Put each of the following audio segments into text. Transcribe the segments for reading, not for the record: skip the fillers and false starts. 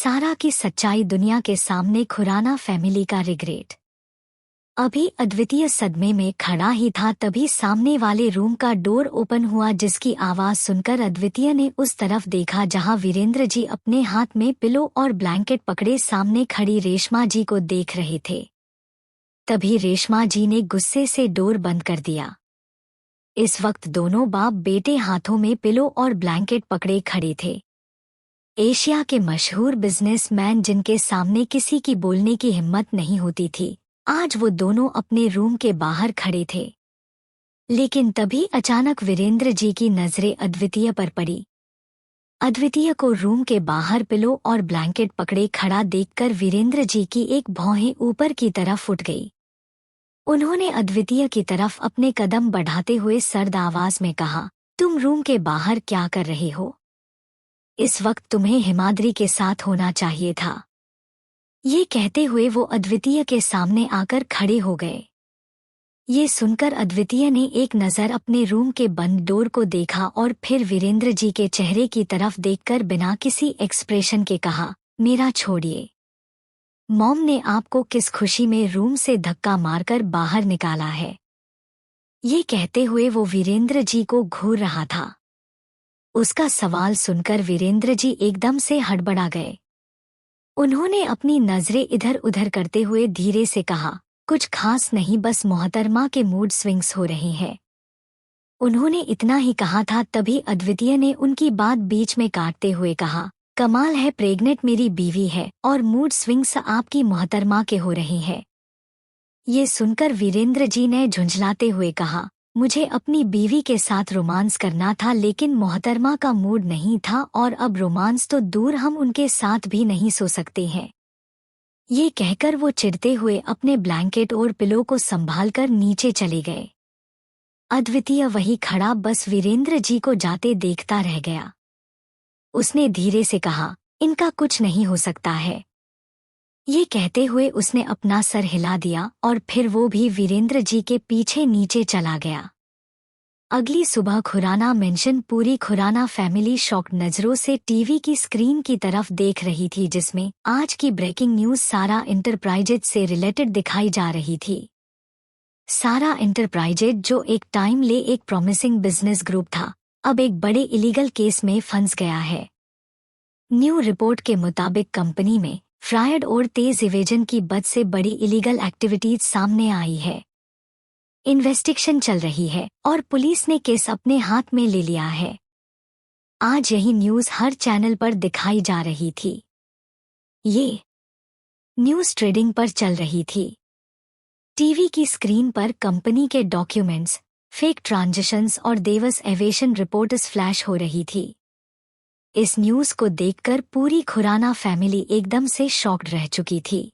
सारा की सच्चाई दुनिया के सामने, खुराना फैमिली का रिग्रेट। अभी अद्वितीय सदमे में खड़ा ही था, तभी सामने वाले रूम का डोर ओपन हुआ, जिसकी आवाज सुनकर अद्वितीय ने उस तरफ देखा जहां वीरेंद्र जी अपने हाथ में पिलो और ब्लैंकेट पकड़े सामने खड़ी रेशमा जी को देख रहे थे। तभी रेशमा जी ने गुस्से से डोर बंद कर दिया। इस वक्त दोनों बाप बेटे हाथों में पिलो और ब्लैंकेट पकड़े खड़े थे। एशिया के मशहूर बिजनेसमैन जिनके सामने किसी की बोलने की हिम्मत नहीं होती थी, आज वो दोनों अपने रूम के बाहर खड़े थे। लेकिन तभी अचानक वीरेंद्र जी की नजरें अद्वितीय पर पड़ी। अद्वितीय को रूम के बाहर पिलो और ब्लैंकेट पकड़े खड़ा देखकर वीरेंद्र जी की एक भौहें ऊपर की तरफ उठ गई। उन्होंने अद्वितीय की तरफ अपने कदम बढ़ाते हुए सर्द आवाज में कहा, तुम रूम के बाहर क्या कर रहे हो? इस वक्त तुम्हें हिमाद्री के साथ होना चाहिए था। ये कहते हुए वो अद्वितीय के सामने आकर खड़े हो गए। ये सुनकर अद्वितीय ने एक नज़र अपने रूम के बंद डोर को देखा और फिर वीरेंद्र जी के चेहरे की तरफ देखकर बिना किसी एक्सप्रेशन के कहा, मेरा छोड़िए। मॉम ने आपको किस खुशी में रूम से धक्का मारकर बाहर निकाला है? ये कहते हुए वो वीरेंद्र जी को घूर रहा था। उसका सवाल सुनकर वीरेंद्र जी एकदम से हड़बड़ा गए। उन्होंने अपनी नजरें इधर उधर करते हुए धीरे से कहा, कुछ खास नहीं, बस मोहतरमा के मूड स्विंग्स हो रहे हैं। उन्होंने इतना ही कहा था, तभी अद्वितीय ने उनकी बात बीच में काटते हुए कहा, कमाल है, प्रेग्नेंट मेरी बीवी है और मूड स्विंग्स आपकी मोहतरमा के हो रहे हैं। ये सुनकर वीरेंद्र जी ने झुंझलाते हुए कहा, मुझे अपनी बीवी के साथ रोमांस करना था, लेकिन मोहतरमा का मूड नहीं था और अब रोमांस तो दूर, हम उनके साथ भी नहीं सो सकते हैं। ये कहकर वो चिढ़ते हुए अपने ब्लैंकेट और पिलो को संभालकर नीचे चले गए। अद्वितीय वही खड़ा बस वीरेंद्र जी को जाते देखता रह गया। उसने धीरे से कहा, इनका कुछ नहीं हो सकता है। ये कहते हुए उसने अपना सर हिला दिया और फिर वो भी वीरेंद्र जी के पीछे नीचे चला गया। अगली सुबह खुराना मेंशन पूरी खुराना फैमिली शॉक्ड नज़रों से टीवी की स्क्रीन की तरफ देख रही थी, जिसमें आज की ब्रेकिंग न्यूज़ सारा इंटरप्राइजेज से रिलेटेड दिखाई जा रही थी। सारा इंटरप्राइजेज, जो एक टाइम ले एक प्रॉमिसिंग बिजनेस ग्रुप था, अब एक बड़े इलीगल केस में फंस गया है। न्यू रिपोर्ट के मुताबिक कंपनी में फ्रॉड और तेज इवेजन की बद से बड़ी इलीगल एक्टिविटीज सामने आई है। इन्वेस्टिगेशन चल रही है और पुलिस ने केस अपने हाथ में ले लिया है। आज यही न्यूज़ हर चैनल पर दिखाई जा रही थी। ये न्यूज़ ट्रेडिंग पर चल रही थी। टीवी की स्क्रीन पर कंपनी के डॉक्यूमेंट्स, फेक ट्रांजैक्शंस और देवस एविएशन रिपोर्ट्स फ्लैश हो रही थी। इस न्यूज़ को देखकर पूरी खुराना फैमिली एकदम से शॉक्ड रह चुकी थी।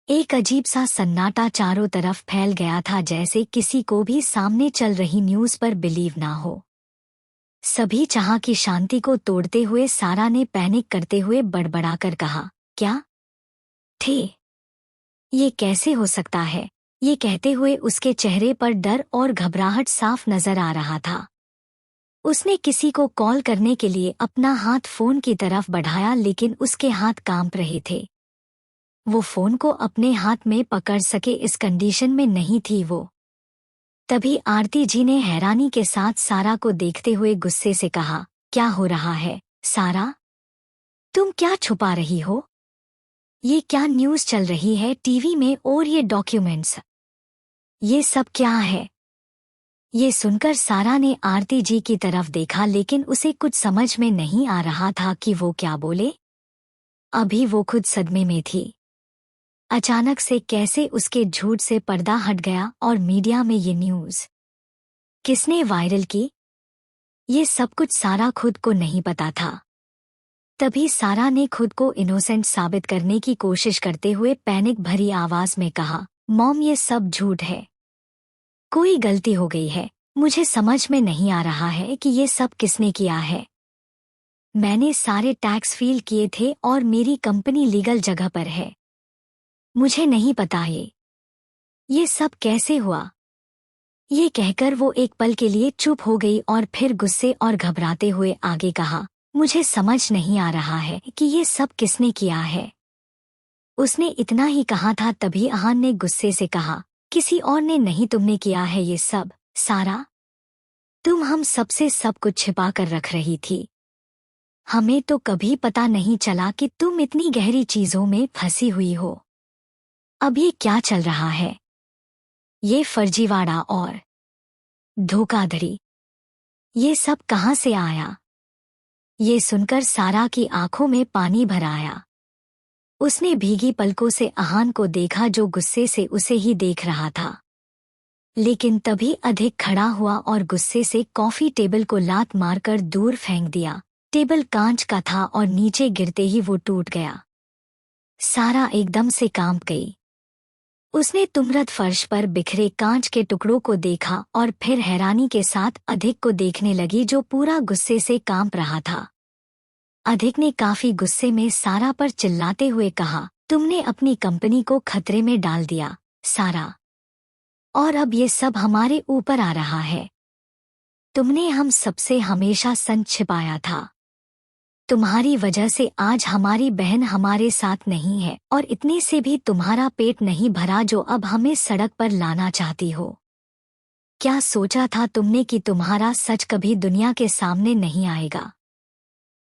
एक अजीब सा सन्नाटा चारों तरफ फैल गया था, जैसे किसी को भी सामने चल रही न्यूज़ पर बिलीव ना हो। सभी चाह की शांति को तोड़ते हुए सारा ने पैनिक करते हुए बड़बड़ाकर कहा, क्या थे? ये कैसे हो सकता है? ये कहते हुए उसके चेहरे पर डर और घबराहट साफ नजर आ रहा था। उसने किसी को कॉल करने के लिए अपना हाथ फोन की तरफ बढ़ाया, लेकिन उसके हाथ कांप रहे थे। वो फोन को अपने हाथ में पकड़ सके इस कंडीशन में नहीं थी वो। तभी आरती जी ने हैरानी के साथ सारा को देखते हुए गुस्से से कहा, क्या हो रहा है सारा? तुम क्या छुपा रही हो? ये क्या न्यूज़ चल रही है टीवी में, और ये डॉक्यूमेंट्स, ये सब क्या है? ये सुनकर सारा ने आरती जी की तरफ देखा, लेकिन उसे कुछ समझ में नहीं आ रहा था कि वो क्या बोले। अभी वो खुद सदमे में थी। अचानक से कैसे उसके झूठ से पर्दा हट गया और मीडिया में ये न्यूज़ किसने वायरल की? ये सब कुछ सारा खुद को नहीं पता था। तभी सारा ने खुद को इनोसेंट साबित करने की कोशिश करते हुए पैनिक भरी आवाज में कहा, मॉम ये सब झूठ है। कोई गलती हो गई है। मुझे समझ में नहीं आ रहा है कि ये सब किसने किया है। मैंने सारे टैक्स फील किए थे और मेरी कंपनी लीगल जगह पर है। मुझे नहीं पता ये सब कैसे हुआ। ये कहकर वो एक पल के लिए चुप हो गई और फिर गुस्से और घबराते हुए आगे कहा, मुझे समझ नहीं आ रहा है कि ये सब किसने किया है। उसने इतना ही कहा था तभी अहान ने गुस्से से कहा, किसी और ने नहीं, तुमने किया है ये सब। सारा, तुम हम सबसे सब कुछ छिपा कर रख रही थी। हमें तो कभी पता नहीं चला कि तुम इतनी गहरी चीजों में फंसी हुई हो। अब ये क्या चल रहा है? ये फर्जीवाड़ा और धोखाधड़ी, ये सब कहाँ से आया? ये सुनकर सारा की आंखों में पानी भर आया। उसने भीगी पलकों से अहान को देखा जो गुस्से से उसे ही देख रहा था। लेकिन तभी अधिक खड़ा हुआ और गुस्से से कॉफी टेबल को लात मारकर दूर फेंक दिया। टेबल कांच का था और नीचे गिरते ही वो टूट गया। सारा एकदम से कांप गई। उसने तुमरत फर्श पर बिखरे कांच के टुकड़ों को देखा और फिर हैरानी के साथ अधिक को देखने लगी जो पूरा गुस्से से कांप रहा था। अधिक ने काफी गुस्से में सारा पर चिल्लाते हुए कहा, तुमने अपनी कंपनी को खतरे में डाल दिया सारा, और अब ये सब हमारे ऊपर आ रहा है। तुमने हम सबसे हमेशा संच छिपाया था। तुम्हारी वजह से आज हमारी बहन हमारे साथ नहीं है और इतने से भी तुम्हारा पेट नहीं भरा जो अब हमें सड़क पर लाना चाहती हो। क्या सोचा था तुमने कि तुम्हारा सच कभी दुनिया के सामने नहीं आएगा?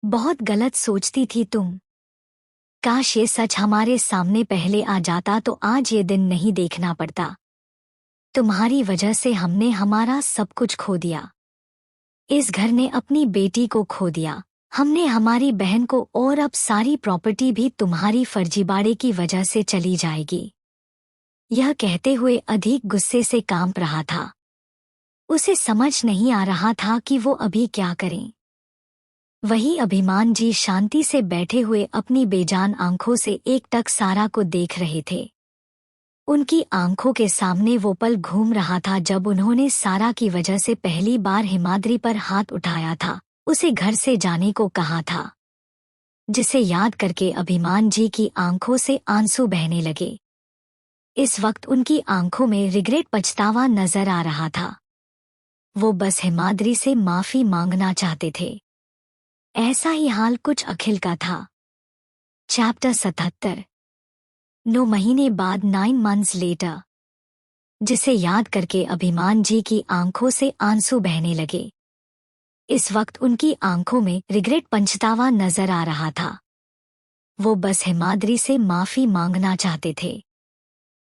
बहुत गलत सोचती थी तुम। काश ये सच हमारे सामने पहले आ जाता तो आज ये दिन नहीं देखना पड़ता। तुम्हारी वजह से हमने हमारा सब कुछ खो दिया। इस घर ने अपनी बेटी को खो दिया, हमने हमारी बहन को, और अब सारी प्रॉपर्टी भी तुम्हारी फर्जीवाड़े की वजह से चली जाएगी। यह कहते हुए अधिक गुस्से से कांप रहा था। उसे समझ नहीं आ रहा था कि वो अभी क्या करें। वही अभिमान जी शांति से बैठे हुए अपनी बेजान आंखों से एकटक सारा को देख रहे थे। उनकी आंखों के सामने वो पल घूम रहा था जब उन्होंने सारा की वजह से पहली बार हिमाद्री पर हाथ उठाया था, उसे घर से जाने को कहा था, जिसे याद करके अभिमान जी की आंखों से आंसू बहने लगे। इस वक्त उनकी आंखों में रिग्रेट, पछतावा नजर आ रहा था। वो बस हिमाद्री से माफी मांगना चाहते थे। ऐसा ही हाल कुछ अखिल का था। चैप्टर 77। 9 महीने बाद, 9 months लेटर, जिसे याद करके अभिमान जी की आंखों से आंसू बहने लगे। इस वक्त उनकी आंखों में रिग्रेट, पछतावा नजर आ रहा था। वो बस हिमाद्री से माफी मांगना चाहते थे।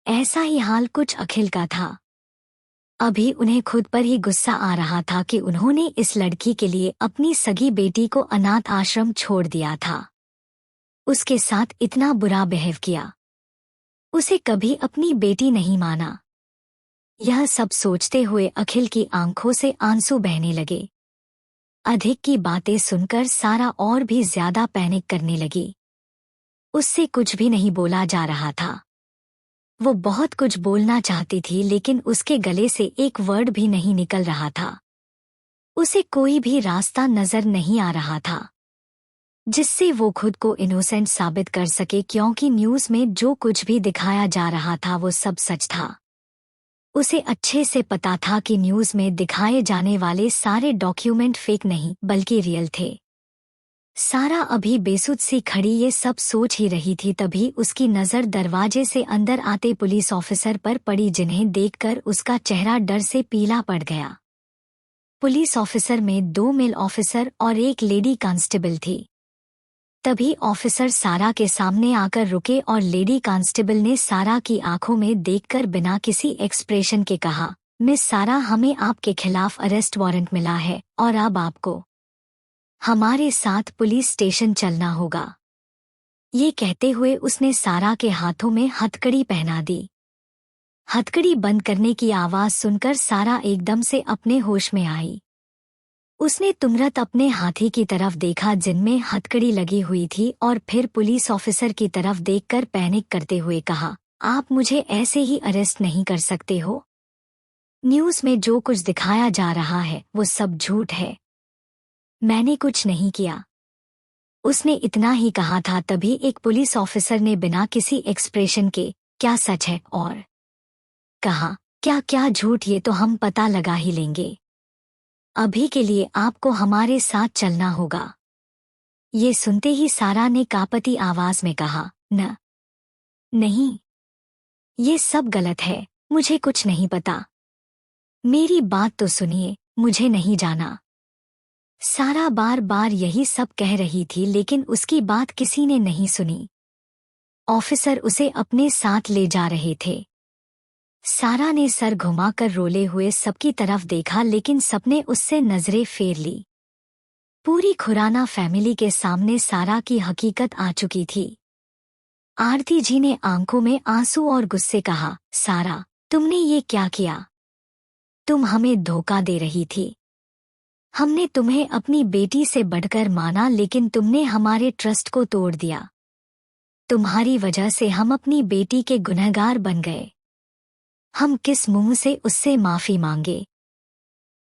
ऐसा ही हाल कुछ अखिल का था। अभी उन्हें खुद पर ही गुस्सा आ रहा था कि उन्होंने इस लड़की के लिए अपनी सगी बेटी को अनाथ आश्रम छोड़ दिया था। उसके साथ इतना बुरा बिहेव किया। उसे कभी अपनी बेटी नहीं माना। यह सब सोचते हुए अखिल की आंखों से आंसू बहने लगे। अधिक की बातें सुनकर सारा और भी ज्यादा पैनिक करने लगी। उससे कुछ भी नहीं बोला जा रहा था। वो बहुत कुछ बोलना चाहती थी लेकिन उसके गले से एक वर्ड भी नहीं निकल रहा था। उसे कोई भी रास्ता नजर नहीं आ रहा था जिससे वो खुद को इनोसेंट साबित कर सके, क्योंकि न्यूज़ में जो कुछ भी दिखाया जा रहा था वो सब सच था। उसे अच्छे से पता था कि न्यूज़ में दिखाए जाने वाले सारे डॉक्यूमेंट फेक नहीं बल्कि रियल थे। सारा अभी बेसुध सी खड़ी ये सब सोच ही रही थी तभी उसकी नज़र दरवाजे से अंदर आते पुलिस ऑफिसर पर पड़ी, जिन्हें देखकर उसका चेहरा डर से पीला पड़ गया। पुलिस ऑफिसर में 2 मेल ऑफिसर और एक लेडी कांस्टेबल थी। तभी ऑफिसर सारा के सामने आकर रुके और लेडी कांस्टेबल ने सारा की आंखों में देखकर बिना किसी एक्सप्रेशन के कहा, मिस सारा, हमें आपके खिलाफ अरेस्ट वारंट मिला है और अब आपको हमारे साथ पुलिस स्टेशन चलना होगा। ये कहते हुए उसने सारा के हाथों में हथकड़ी पहना दी। हथकड़ी बंद करने की आवाज सुनकर सारा एकदम से अपने होश में आई। उसने तुरंत अपने हाथी की तरफ देखा जिनमें हथकड़ी लगी हुई थी और फिर पुलिस ऑफिसर की तरफ देखकर पैनिक करते हुए कहा, आप मुझे ऐसे ही अरेस्ट नहीं कर सकते हो। न्यूज़ में जो कुछ दिखाया जा रहा है वो सब झूठ है। मैंने कुछ नहीं किया। उसने इतना ही कहा था तभी एक पुलिस ऑफिसर ने बिना किसी एक्सप्रेशन के, क्या सच है, और कहा, क्या क्या झूठ, ये तो हम पता लगा ही लेंगे। अभी के लिए आपको हमारे साथ चलना होगा। ये सुनते ही सारा ने कांपती आवाज में कहा, नहीं, ये सब गलत है, मुझे कुछ नहीं पता। मेरी बात तो सुनिए, मुझे नहीं जाना। सारा बार बार यही सब कह रही थी लेकिन उसकी बात किसी ने नहीं सुनी। ऑफिसर उसे अपने साथ ले जा रहे थे। सारा ने सर घुमाकर रोले हुए सबकी तरफ देखा लेकिन सबने उससे नजरें फेर ली। पूरी खुराना फैमिली के सामने सारा की हकीकत आ चुकी थी। आरती जी ने आंखों में आंसू और गुस्से कहा, सारा, तुमने ये क्या किया? तुम हमें धोखा दे रही थी। हमने तुम्हें अपनी बेटी से बढ़कर माना लेकिन तुमने हमारे ट्रस्ट को तोड़ दिया। तुम्हारी वजह से हम अपनी बेटी के गुनहगार बन गए। हम किस मुंह से उससे माफी मांगे?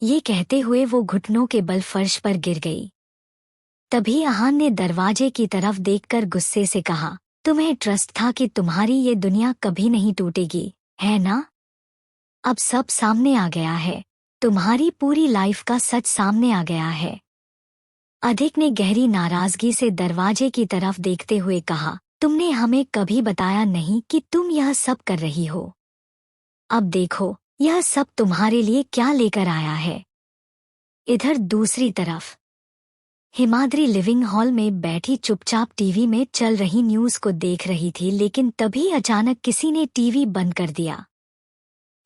ये कहते हुए वो घुटनों के बल फर्श पर गिर गई। तभी आहान ने दरवाजे की तरफ देखकर गुस्से से कहा, तुम्हें ट्रस्ट था कि तुम्हारी ये दुनिया कभी नहीं टूटेगी, है ना? अब सब सामने आ गया है। तुम्हारी पूरी लाइफ का सच सामने आ गया है। अधिक ने गहरी नाराजगी से दरवाजे की तरफ देखते हुए कहा, तुमने हमें कभी बताया नहीं कि तुम यह सब कर रही हो। अब देखो, यह सब तुम्हारे लिए क्या लेकर आया है। इधर दूसरी तरफ हिमाद्री लिविंग हॉल में बैठी चुपचाप टीवी में चल रही न्यूज़ को देख रही थी लेकिन तभी अचानक किसी ने टीवी बंद कर दिया।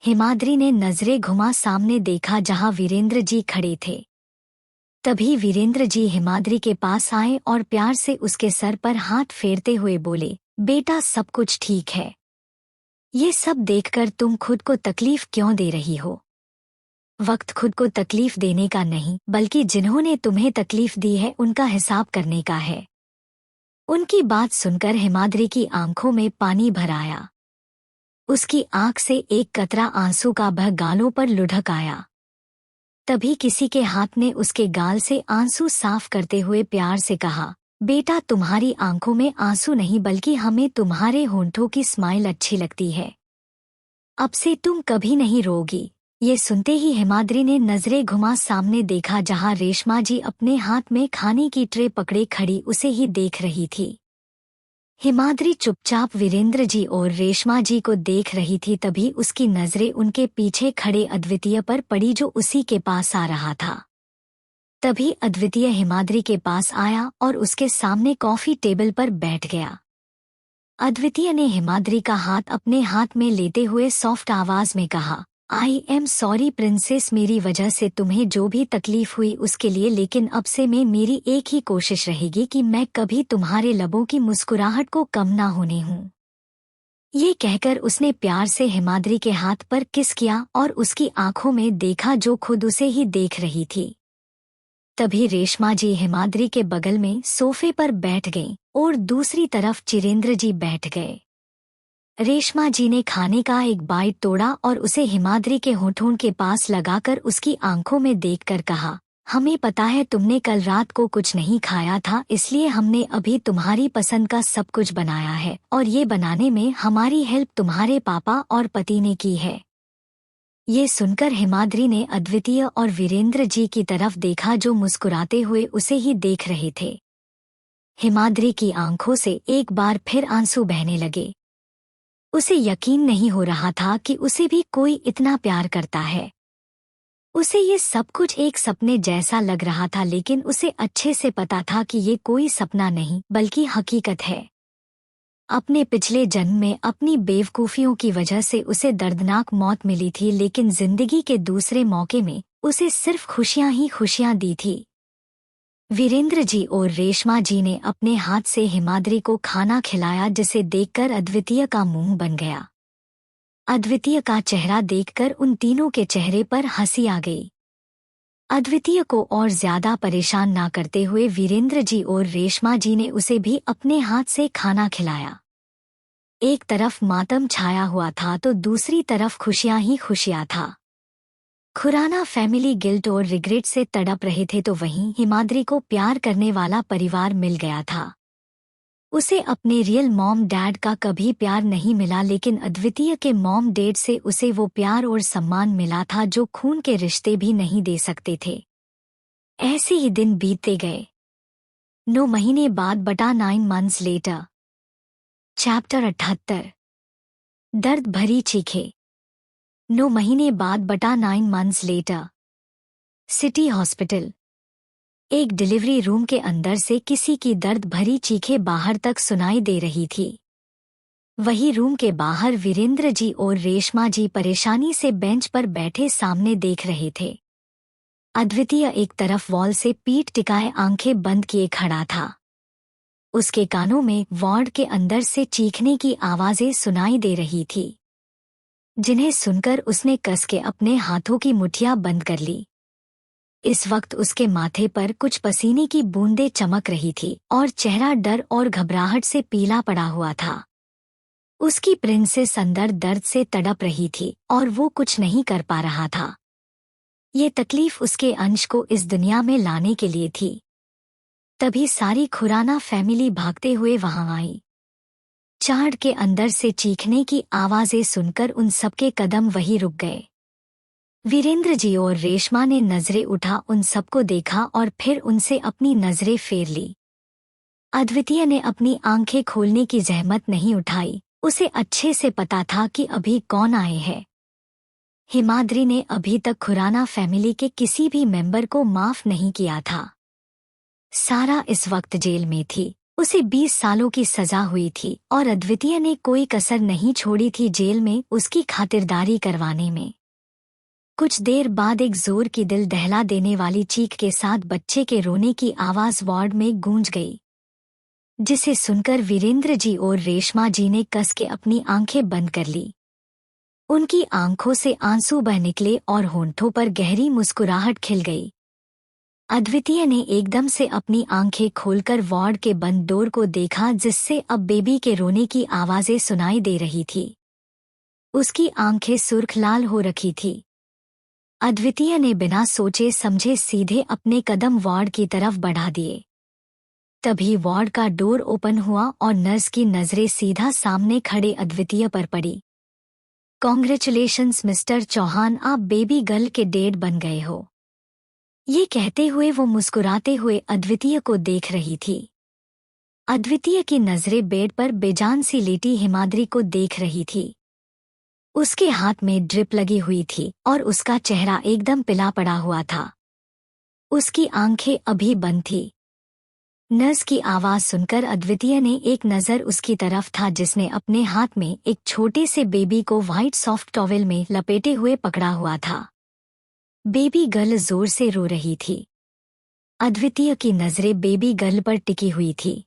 हिमाद्री ने नजरें घुमा सामने देखा जहां वीरेंद्र जी खड़े थे। तभी वीरेंद्र जी हिमाद्री के पास आए और प्यार से उसके सर पर हाथ फेरते हुए बोले, बेटा सब कुछ ठीक है। ये सब देखकर तुम खुद को तकलीफ क्यों दे रही हो? वक्त खुद को तकलीफ देने का नहीं बल्कि जिन्होंने तुम्हें तकलीफ दी है उनका हिसाब करने का है। उनकी बात सुनकर हिमाद्री की आंखों में पानी भर आया। उसकी आंख से एक कतरा आंसू का बह गालों पर लुढ़क आया। तभी किसी के हाथ ने उसके गाल से आंसू साफ करते हुए प्यार से कहा, बेटा तुम्हारी आंखों में आंसू नहीं बल्कि हमें तुम्हारे होंठों की स्माइल अच्छी लगती है। अब से तुम कभी नहीं रोगी। ये सुनते ही हिमाद्री ने नजरें घुमा सामने देखा जहां रेशमा जी अपने हाथ में खाने की ट्रे पकड़े खड़ी उसे ही देख रही थी। हिमाद्री चुपचाप वीरेंद्र जी और रेशमा जी को देख रही थी। तभी उसकी नजरें उनके पीछे खड़े अद्वितीय पर पड़ी जो उसी के पास आ रहा था। तभी अद्वितीय हिमाद्री के पास आया और उसके सामने कॉफी टेबल पर बैठ गया। अद्वितीय ने हिमाद्री का हाथ अपने हाथ में लेते हुए सॉफ्ट आवाज में कहा, आई एम सॉरी प्रिंसेस, मेरी वजह से तुम्हें जो भी तकलीफ हुई उसके लिए, लेकिन अब से मेरी एक ही कोशिश रहेगी कि मैं कभी तुम्हारे लबों की मुस्कुराहट को कम ना होने हूँ। ये कहकर उसने प्यार से हिमाद्री के हाथ पर किस किया और उसकी आंखों में देखा जो खुद उसे ही देख रही थी। तभी रेशमा जी हिमाद्री के बगल में सोफे पर बैठ गईं और दूसरी तरफ चिरेंद्र जी बैठ गए। रेशमा जी ने खाने का एक बाइट तोड़ा और उसे हिमाद्री के होठों के पास लगाकर उसकी आंखों में देखकर कहा, हमें पता है तुमने कल रात को कुछ नहीं खाया था, इसलिए हमने अभी तुम्हारी पसंद का सब कुछ बनाया है और ये बनाने में हमारी हेल्प तुम्हारे पापा और पति ने की है। ये सुनकर हिमाद्री ने अद्वितीय और वीरेंद्र जी की तरफ देखा जो मुस्कुराते हुए उसे ही देख रहे थे। हिमाद्री की आंखों से एक बार फिर आंसू बहने लगे। उसे यकीन नहीं हो रहा था कि उसे भी कोई इतना प्यार करता है। उसे ये सब कुछ एक सपने जैसा लग रहा था लेकिन उसे अच्छे से पता था कि ये कोई सपना नहीं बल्कि हकीकत है। अपने पिछले जन्म में अपनी बेवकूफियों की वजह से उसे दर्दनाक मौत मिली थी लेकिन जिंदगी के दूसरे मौके में उसे सिर्फ खुशियां ही खुशियां दी थी। वीरेंद्र जी और रेशमा जी ने अपने हाथ से हिमाद्री को खाना खिलाया जिसे देखकर अद्वितीय का मुंह बन गया। अद्वितीय का चेहरा देखकर उन तीनों के चेहरे पर हंसी आ गई। अद्वितीय को और ज्यादा परेशान ना करते हुए वीरेंद्र जी और रेशमा जी ने उसे भी अपने हाथ से खाना खिलाया। एक तरफ मातम छाया हुआ था तो दूसरी तरफ खुशियां ही खुशियां था। खुराना फैमिली गिल्ट और रिग्रेट से तड़प रहे थे तो वहीं हिमाद्री को प्यार करने वाला परिवार मिल गया था। उसे अपने रियल मॉम डैड का कभी प्यार नहीं मिला लेकिन अद्वितीय के मॉम डैड से उसे वो प्यार और सम्मान मिला था जो खून के रिश्ते भी नहीं दे सकते थे। ऐसे ही दिन बीतते गए। 9 महीने बाद बटा 9 months लेटर। चैप्टर 78। दर्द भरी चीखें। 9 महीने बाद बटा 9 months लेटर। City hospital. एक डिलीवरी रूम के अंदर से किसी की दर्द भरी चीखें बाहर तक सुनाई दे रही थी। वही रूम के बाहर वीरेंद्र जी और रेशमा जी परेशानी से बेंच पर बैठे सामने देख रहे थे। अद्वितीय एक तरफ वॉल से पीठ टिकाए आंखें बंद किए खड़ा था। उसके कानों में वार्ड के अंदर से चीखने की आवाजें सुनाई दे रही थी, जिन्हें सुनकर उसने कस के अपने हाथों की मुठ्ठियां बंद कर ली। इस वक्त उसके माथे पर कुछ पसीने की बूंदें चमक रही थी और चेहरा डर और घबराहट से पीला पड़ा हुआ था। उसकी प्रिंसेस अंदर दर्द से तड़प रही थी और वो कुछ नहीं कर पा रहा था। ये तकलीफ उसके अंश को इस दुनिया में लाने के लिए थी। तभी सारी खुराना फैमिली भागते हुए वहां आई। चार्ड के अंदर से चीखने की आवाजें सुनकर उन सबके कदम वहीं रुक गए। वीरेंद्र जी और रेशमा ने नजरें उठा उन सबको देखा और फिर उनसे अपनी नजरें फेर ली। अद्वितीय ने अपनी आंखें खोलने की जहमत नहीं उठाई। उसे अच्छे से पता था कि अभी कौन आए हैं। हिमाद्री ने अभी तक खुराना फैमिली के किसी भी मेंबर को माफ नहीं किया था। सारा इस वक्त जेल में थी। उसे 20 सालों की सजा हुई थी और अद्वितीय ने कोई कसर नहीं छोड़ी थी जेल में उसकी खातिरदारी करवाने में। कुछ देर बाद एक जोर की दिल दहला देने वाली चीख के साथ बच्चे के रोने की आवाज वार्ड में गूंज गई, जिसे सुनकर वीरेंद्र जी और रेशमा जी ने कस के अपनी आंखें बंद कर ली। उनकी आंखों से आंसू बह निकले और होंठों पर गहरी मुस्कुराहट खिल गई। अद्वितीय ने एकदम से अपनी आंखें खोलकर वार्ड के बंद डोर को देखा, जिससे अब बेबी के रोने की आवाजें सुनाई दे रही थी। उसकी आंखें सुर्ख लाल हो रखी थी। अद्वितीय ने बिना सोचे समझे सीधे अपने कदम वार्ड की तरफ बढ़ा दिए। तभी वार्ड का डोर ओपन हुआ और नर्स की नजरें सीधा सामने खड़े अद्वितीय पर पड़ी। कॉन्ग्रेचुलेशंस मिस्टर चौहान, आप बेबी गर्ल के डैड बन गए हो। ये कहते हुए वो मुस्कुराते हुए अद्वितीय को देख रही थी। अद्वितीय की नजरें बेड पर बेजान सी लेटी हिमाद्री को देख रही थी। उसके हाथ में ड्रिप लगी हुई थी और उसका चेहरा एकदम पिला पड़ा हुआ था। उसकी आंखें अभी बंद थी। नर्स की आवाज सुनकर अद्वितीय ने एक नजर उसकी तरफ था, जिसने अपने हाथ में एक छोटे से बेबी को व्हाइट सॉफ्ट टॉवेल में लपेटे हुए पकड़ा हुआ था। बेबी गर्ल जोर से रो रही थी। अद्वितीय की नजरें बेबी गर्ल पर टिकी हुई थी।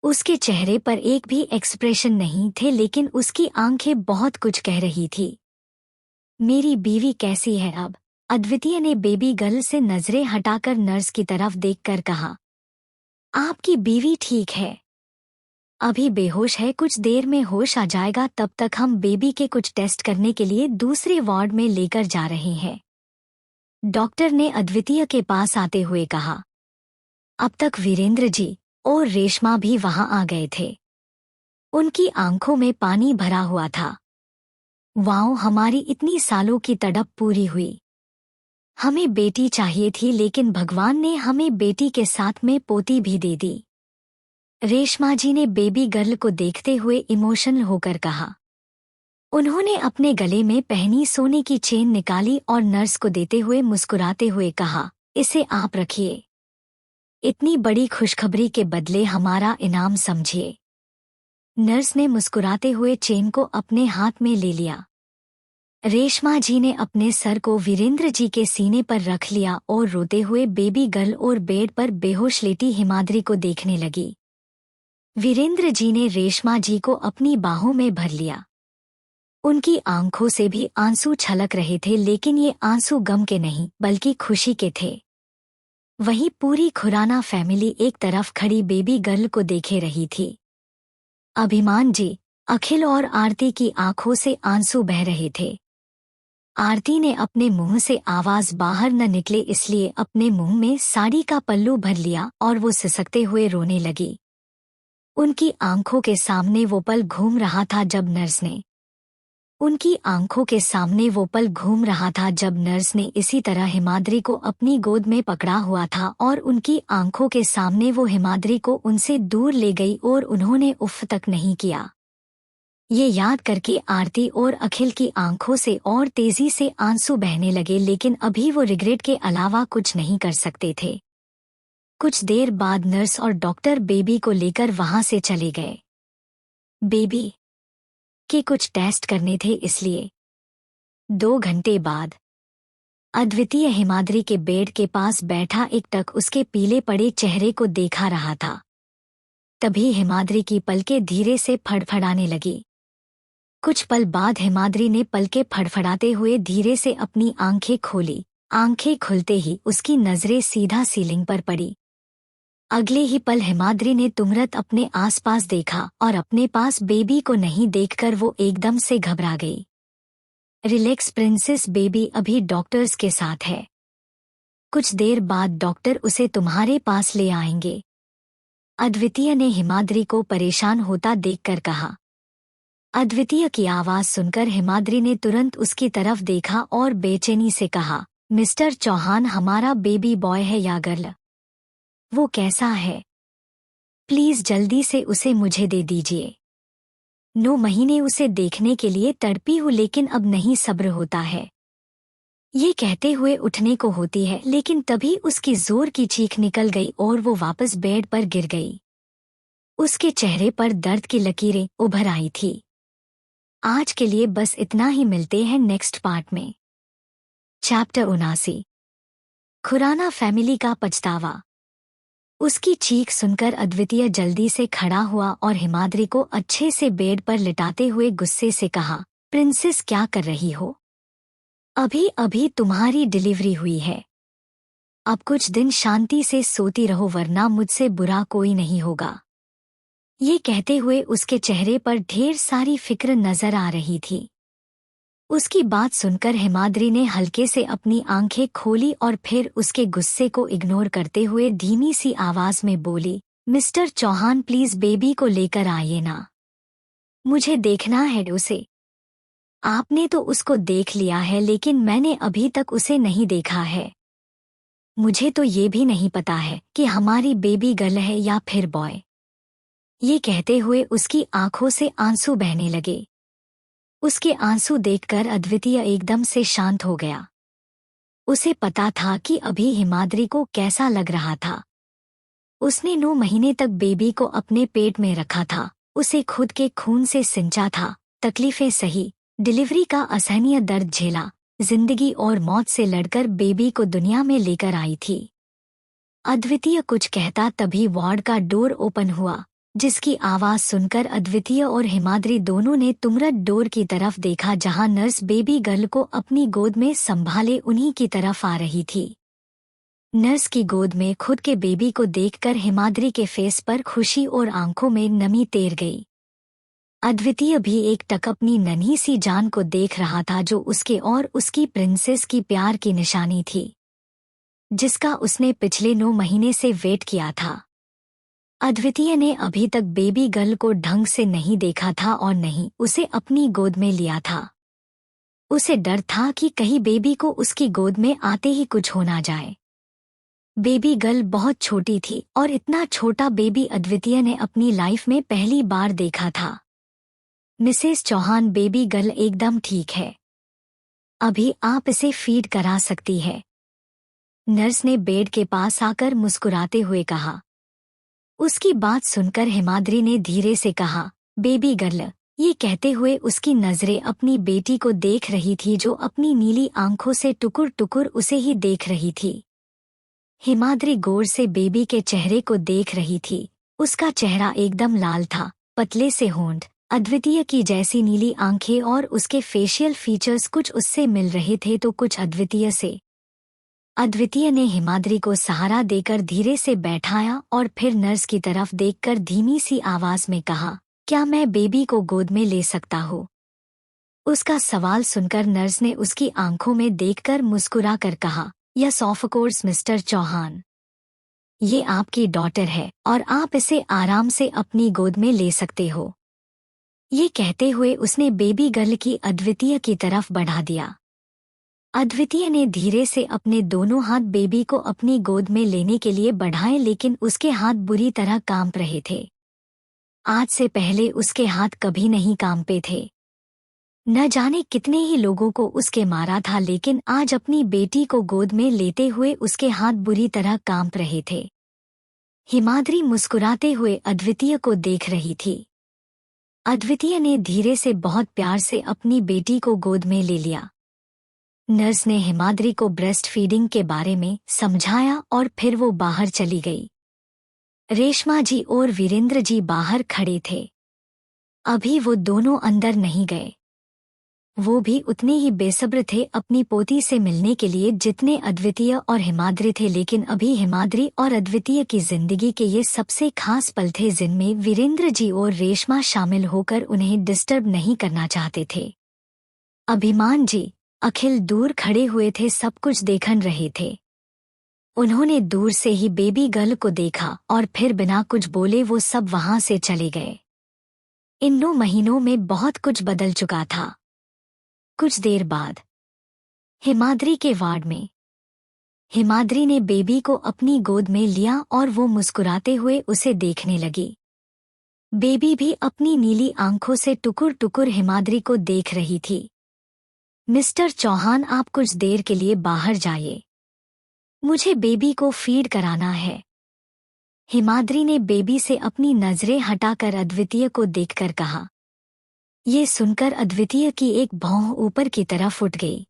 उसके चेहरे पर एक भी एक्सप्रेशन नहीं थे, लेकिन उसकी आंखें बहुत कुछ कह रही थी। मेरी बीवी कैसी है अब? अद्वितीय ने बेबी गर्ल से नजरें हटाकर नर्स की तरफ देखकर कहा। आपकी बीवी ठीक है, अभी बेहोश है, कुछ देर में होश आ जाएगा। तब तक हम बेबी के कुछ टेस्ट करने के लिए दूसरे वार्ड में लेकर जा रहे हैं, डॉक्टर ने अद्वितीय के पास आते हुए कहा। अब तक वीरेंद्र जी और रेशमा भी वहां आ गए थे। उनकी आंखों में पानी भरा हुआ था। वाओ, हमारी इतनी सालों की तड़प पूरी हुई। हमें बेटी चाहिए थी, लेकिन भगवान ने हमें बेटी के साथ में पोती भी दे दी। रेशमा जी ने बेबी गर्ल को देखते हुए इमोशनल होकर कहा। उन्होंने अपने गले में पहनी सोने की चेन निकाली और नर्स को देते हुए मुस्कुराते हुए कहा, इसे आप रखिए। इतनी बड़ी खुशखबरी के बदले हमारा इनाम समझिए। नर्स ने मुस्कुराते हुए चेन को अपने हाथ में ले लिया। रेशमा जी ने अपने सर को वीरेंद्र जी के सीने पर रख लिया और रोते हुए बेबी गर्ल और बेड पर बेहोश लेटी हिमाद्री को देखने लगी। वीरेंद्र जी ने रेशमा जी को अपनी बाहों में भर लिया। उनकी आंखों से भी आंसू छलक रहे थे, लेकिन ये आंसू गम के नहीं बल्कि खुशी के थे। वहीं पूरी खुराना फैमिली एक तरफ खड़ी बेबी गर्ल को देखे रही थी। अभिमान जी, अखिल और आरती की आंखों से आंसू बह रहे थे। आरती ने अपने मुंह से आवाज बाहर न निकले इसलिए अपने मुंह में साड़ी का पल्लू भर लिया और वो सिसकते हुए रोने लगी। उनकी आंखों के सामने वो पल घूम रहा था जब नर्स ने उनकी आंखों के सामने वो पल घूम रहा था जब नर्स ने इसी तरह हिमाद्री को अपनी गोद में पकड़ा हुआ था और उनकी आंखों के सामने वो हिमाद्री को उनसे दूर ले गई और उन्होंने उफ तक नहीं किया। ये याद करके आरती और अखिल की आंखों से और तेजी से आंसू बहने लगे, लेकिन अभी वो रिग्रेट के अलावा कुछ नहीं कर सकते थे। कुछ देर बाद नर्स और डॉक्टर बेबी को लेकर वहां से चले गए। बेबी के कुछ टेस्ट करने थे, इसलिए 2 घंटे बाद अद्वितीय हिमाद्री के बेड के पास बैठा एकटक उसके पीले पड़े चेहरे को देखा रहा था। तभी हिमाद्री की पलकें धीरे से फड़फड़ाने लगी। कुछ पल बाद हिमाद्री ने पलकें फड़फड़ाते हुए धीरे से अपनी आंखें खोली। आंखें खुलते ही उसकी नजरें सीधा सीलिंग पर पड़ी। अगले ही पल हिमाद्री ने तुरंत अपने आसपास देखा और अपने पास बेबी को नहीं देखकर वो एकदम से घबरा गई। रिलैक्स प्रिंसेस, बेबी अभी डॉक्टर्स के साथ है। कुछ देर बाद डॉक्टर उसे तुम्हारे पास ले आएंगे, अद्वितीय ने हिमाद्री को परेशान होता देखकर कहा। अद्वितीय की आवाज सुनकर हिमाद्री ने तुरंत उसकी तरफ देखा और बेचैनी से कहा, मिस्टर चौहान, हमारा बेबी बॉय है या गर्ल? वो कैसा है? प्लीज जल्दी से उसे मुझे दे दीजिए। 9 महीने उसे देखने के लिए तड़पी हूँ, लेकिन अब नहीं सब्र होता है। ये कहते हुए उठने को होती है, लेकिन तभी उसकी जोर की चीख निकल गई और वो वापस बेड पर गिर गई। उसके चेहरे पर दर्द की लकीरें उभर आई थी। आज के लिए बस इतना ही, मिलते हैं नेक्स्ट पार्ट में। चैप्टर 79, खुराना फैमिली का पछतावा। उसकी चीख सुनकर अद्वितीय जल्दी से खड़ा हुआ और हिमाद्री को अच्छे से बेड पर लिटाते हुए गुस्से से कहा, प्रिंसेस क्या कर रही हो? अभी अभी तुम्हारी डिलीवरी हुई है। अब कुछ दिन शांति से सोती रहो, वरना मुझसे बुरा कोई नहीं होगा। ये कहते हुए उसके चेहरे पर ढेर सारी फिक्र नजर आ रही थी। उसकी बात सुनकर हिमाद्री ने हल्के से अपनी आंखें खोली और फिर उसके गुस्से को इग्नोर करते हुए धीमी सी आवाज में बोली, मिस्टर चौहान प्लीज बेबी को लेकर आइए ना, मुझे देखना है उसे। आपने तो उसको देख लिया है, लेकिन मैंने अभी तक उसे नहीं देखा है। मुझे तो ये भी नहीं पता है कि हमारी बेबी गर्ल है या फिर बॉय। ये कहते हुए उसकी आंखों से आंसू बहने लगे। उसके आंसू देखकर अद्वितीय एकदम से शांत हो गया। उसे पता था कि अभी हिमाद्री को कैसा लग रहा था। उसने 9 महीने तक बेबी को अपने पेट में रखा था, उसे खुद के खून से सिंचा था, तकलीफें सही, डिलीवरी का असहनीय दर्द झेला, जिंदगी और मौत से लड़कर बेबी को दुनिया में लेकर आई थी। अद्वितीय कुछ कहता तभी वार्ड का डोर ओपन हुआ, जिसकी आवाज सुनकर अद्वितीय और हिमाद्री दोनों ने तुरंत डोर की तरफ देखा, जहां नर्स बेबी गर्ल को अपनी गोद में संभाले उन्हीं की तरफ आ रही थी। नर्स की गोद में खुद के बेबी को देखकर हिमाद्री के फेस पर खुशी और आंखों में नमी तैर गई। अद्वितीय भी एक टक अपनी नन्ही सी जान को देख रहा था, जो उसके और उसकी प्रिंसेस की प्यार की निशानी थी, जिसका उसने पिछले 9 महीने से वेट किया था। अद्वितीय ने अभी तक बेबी गर्ल को ढंग से नहीं देखा था और नहीं उसे अपनी गोद में लिया था। उसे डर था कि कहीं बेबी को उसकी गोद में आते ही कुछ हो ना जाए। बेबी गर्ल बहुत छोटी थी और इतना छोटा बेबी अद्वितीय ने अपनी लाइफ में पहली बार देखा था। मिसेस चौहान, बेबी गर्ल एकदम ठीक है, अभी आप इसे फीड करा सकती है, नर्स ने बेड के पास आकर मुस्कुराते हुए कहा। उसकी बात सुनकर हिमाद्री ने धीरे से कहा, बेबी गर्ल। ये कहते हुए उसकी नजरें अपनी बेटी को देख रही थी, जो अपनी नीली आंखों से टुकुर टुकुर उसे ही देख रही थी। हिमाद्री गौर से बेबी के चेहरे को देख रही थी। उसका चेहरा एकदम लाल था, पतले से होंठ, अद्वितीय की जैसी नीली आंखें और उसके फेशियल फीचर्स कुछ उससे मिल रहे थे तो कुछ अद्वितीय से। अद्वितीय ने हिमाद्री को सहारा देकर धीरे से बैठाया और फिर नर्स की तरफ देखकर धीमी सी आवाज में कहा, क्या मैं बेबी को गोद में ले सकता हूँ? उसका सवाल सुनकर नर्स ने उसकी आंखों में देखकर मुस्कुरा कर कहा, yes of course mister Chauhan, ये आपकी डॉटर है और आप इसे आराम से अपनी गोद में ले सकते हो। ये कहते हुए उसने बेबी गर्ल की अद्वितीय की तरफ बढ़ा दिया। अद्वितीय ने धीरे से अपने दोनों हाथ बेबी को अपनी गोद में लेने के लिए बढ़ाए, लेकिन उसके हाथ बुरी तरह कांप रहे थे। आज से पहले उसके हाथ कभी नहीं कांपे थे। न जाने कितने ही लोगों को उसके मारा था, लेकिन आज अपनी बेटी को गोद में लेते हुए उसके हाथ बुरी तरह कांप रहे थे। हिमाद्री मुस्कुराते हुए अद्वितीय को देख रही थी। अद्वितीय ने धीरे से बहुत प्यार से अपनी बेटी को गोद में ले लिया। नर्स ने हिमाद्री को ब्रेस्ट फीडिंग के बारे में समझाया और फिर वो बाहर चली गई। रेशमा जी और वीरेंद्र जी बाहर खड़े थे। अभी वो दोनों अंदर नहीं गए। वो भी उतने ही बेसब्र थे अपनी पोती से मिलने के लिए जितने अद्वितीय और हिमाद्री थे, लेकिन अभी हिमाद्री और अद्वितीय की जिंदगी के ये सबसे खास पल थे जिनमें वीरेंद्र जी और रेशमा शामिल होकर उन्हें डिस्टर्ब नहीं करना चाहते थे। अभिमान जी, अखिल दूर खड़े हुए थे, सब कुछ देखन रहे थे। उन्होंने दूर से ही बेबी गर्ल को देखा और फिर बिना कुछ बोले वो सब वहां से चले गए। इन 9 महीनों में बहुत कुछ बदल चुका था। कुछ देर बाद हिमाद्री के वार्ड में हिमाद्री ने बेबी को अपनी गोद में लिया और वो मुस्कुराते हुए उसे देखने लगी। बेबी भी अपनी नीली आंखों से टुकुर टुकुर हिमाद्री को देख रही थी। मिस्टर चौहान, आप कुछ देर के लिए बाहर जाइए, मुझे बेबी को फीड कराना है। हिमाद्री ने बेबी से अपनी नजरें हटाकर अद्वितीय को देखकर कहा। ये सुनकर अद्वितीय की एक भौं ऊपर की तरफ उठ गई।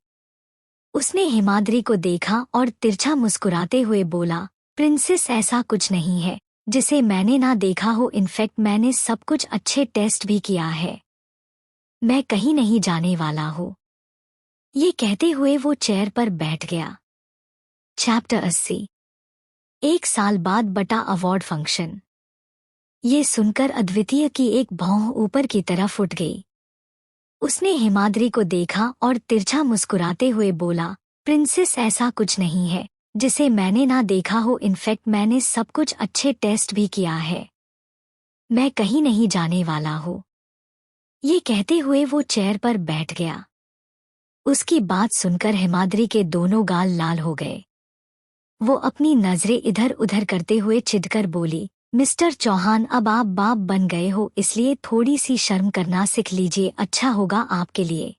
उसने हिमाद्री को देखा और तिरछा मुस्कुराते हुए बोला, प्रिंसेस, ऐसा कुछ नहीं है जिसे मैंने ना देखा हो। इनफैक्ट मैंने सब कुछ अच्छे टेस्ट भी किया है। मैं कहीं नहीं जाने वाला हूँ। ये कहते हुए वो चेयर पर बैठ गया। चैप्टर 80। 1 साल बाद बटा अवार्ड फंक्शन। ये सुनकर अद्वितीय की एक भौं ऊपर की तरफ उठ गई। उसने हिमाद्री को देखा और तिरछा मुस्कुराते हुए बोला, प्रिंसेस, ऐसा कुछ नहीं है जिसे मैंने ना देखा हो। इनफैक्ट मैंने सब कुछ अच्छे टेस्ट भी किया है। मैं कहीं नहीं जाने वाला हूँ। ये कहते हुए वो चेयर पर बैठ गया। उसकी बात सुनकर हिमाद्री के दोनों गाल लाल हो गए। वो अपनी नजरें इधर उधर करते हुए चिढ़कर बोली, मिस्टर चौहान, अब आप बाप बन गए हो, इसलिए थोड़ी सी शर्म करना सीख लीजिए, अच्छा होगा आपके लिए।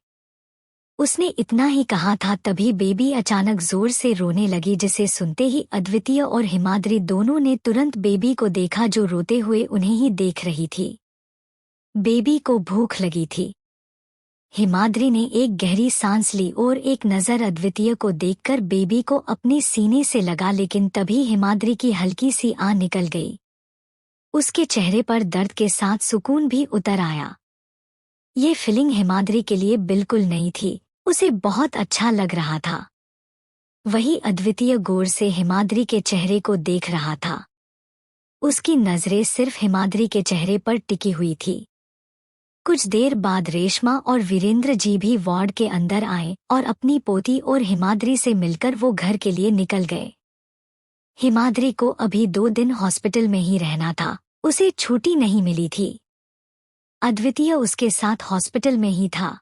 उसने इतना ही कहा था तभी बेबी अचानक जोर से रोने लगी, जिसे सुनते ही अद्वितीय और हिमाद्री दोनों ने तुरंत बेबी को देखा जो रोते हुए उन्हें ही देख रही थी। बेबी को भूख लगी थी। हिमाद्री ने एक गहरी सांस ली और एक नज़र अद्वितीय को देखकर बेबी को अपने सीने से लगा, लेकिन तभी हिमाद्री की हल्की सी आह निकल गई। उसके चेहरे पर दर्द के साथ सुकून भी उतर आया। ये फीलिंग हिमाद्री के लिए बिल्कुल नई थी, उसे बहुत अच्छा लग रहा था। वही अद्वितीय गौर से हिमाद्री के चेहरे को देख रहा था। उसकी नजरें सिर्फ हिमाद्री के चेहरे पर टिकी हुई थी। कुछ देर बाद रेशमा और वीरेंद्र जी भी वार्ड के अंदर आए और अपनी पोती और हिमाद्री से मिलकर वो घर के लिए निकल गए। हिमाद्री को अभी 2 दिन हॉस्पिटल में ही रहना था, उसे छुट्टी नहीं मिली थी। अद्वितीय उसके साथ हॉस्पिटल में ही था।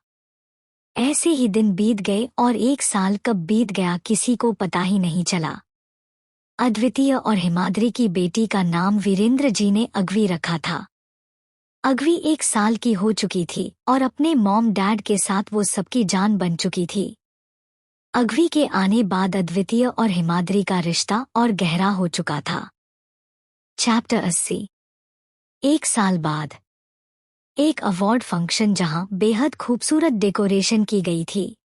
ऐसे ही दिन बीत गए और 1 साल कब बीत गया किसी को पता ही नहीं चला। अद्वितीय और हिमाद्री की बेटी का नाम वीरेंद्र जी ने अगवी रखा था। अगवी 1 साल की हो चुकी थी और अपने मॉम डैड के साथ वो सबकी जान बन चुकी थी। अगवी के आने बाद अद्वितीय और हिमाद्री का रिश्ता और गहरा हो चुका था। चैप्टर 80। 1 साल बाद एक अवार्ड फंक्शन जहां बेहद खूबसूरत डेकोरेशन की गई थी।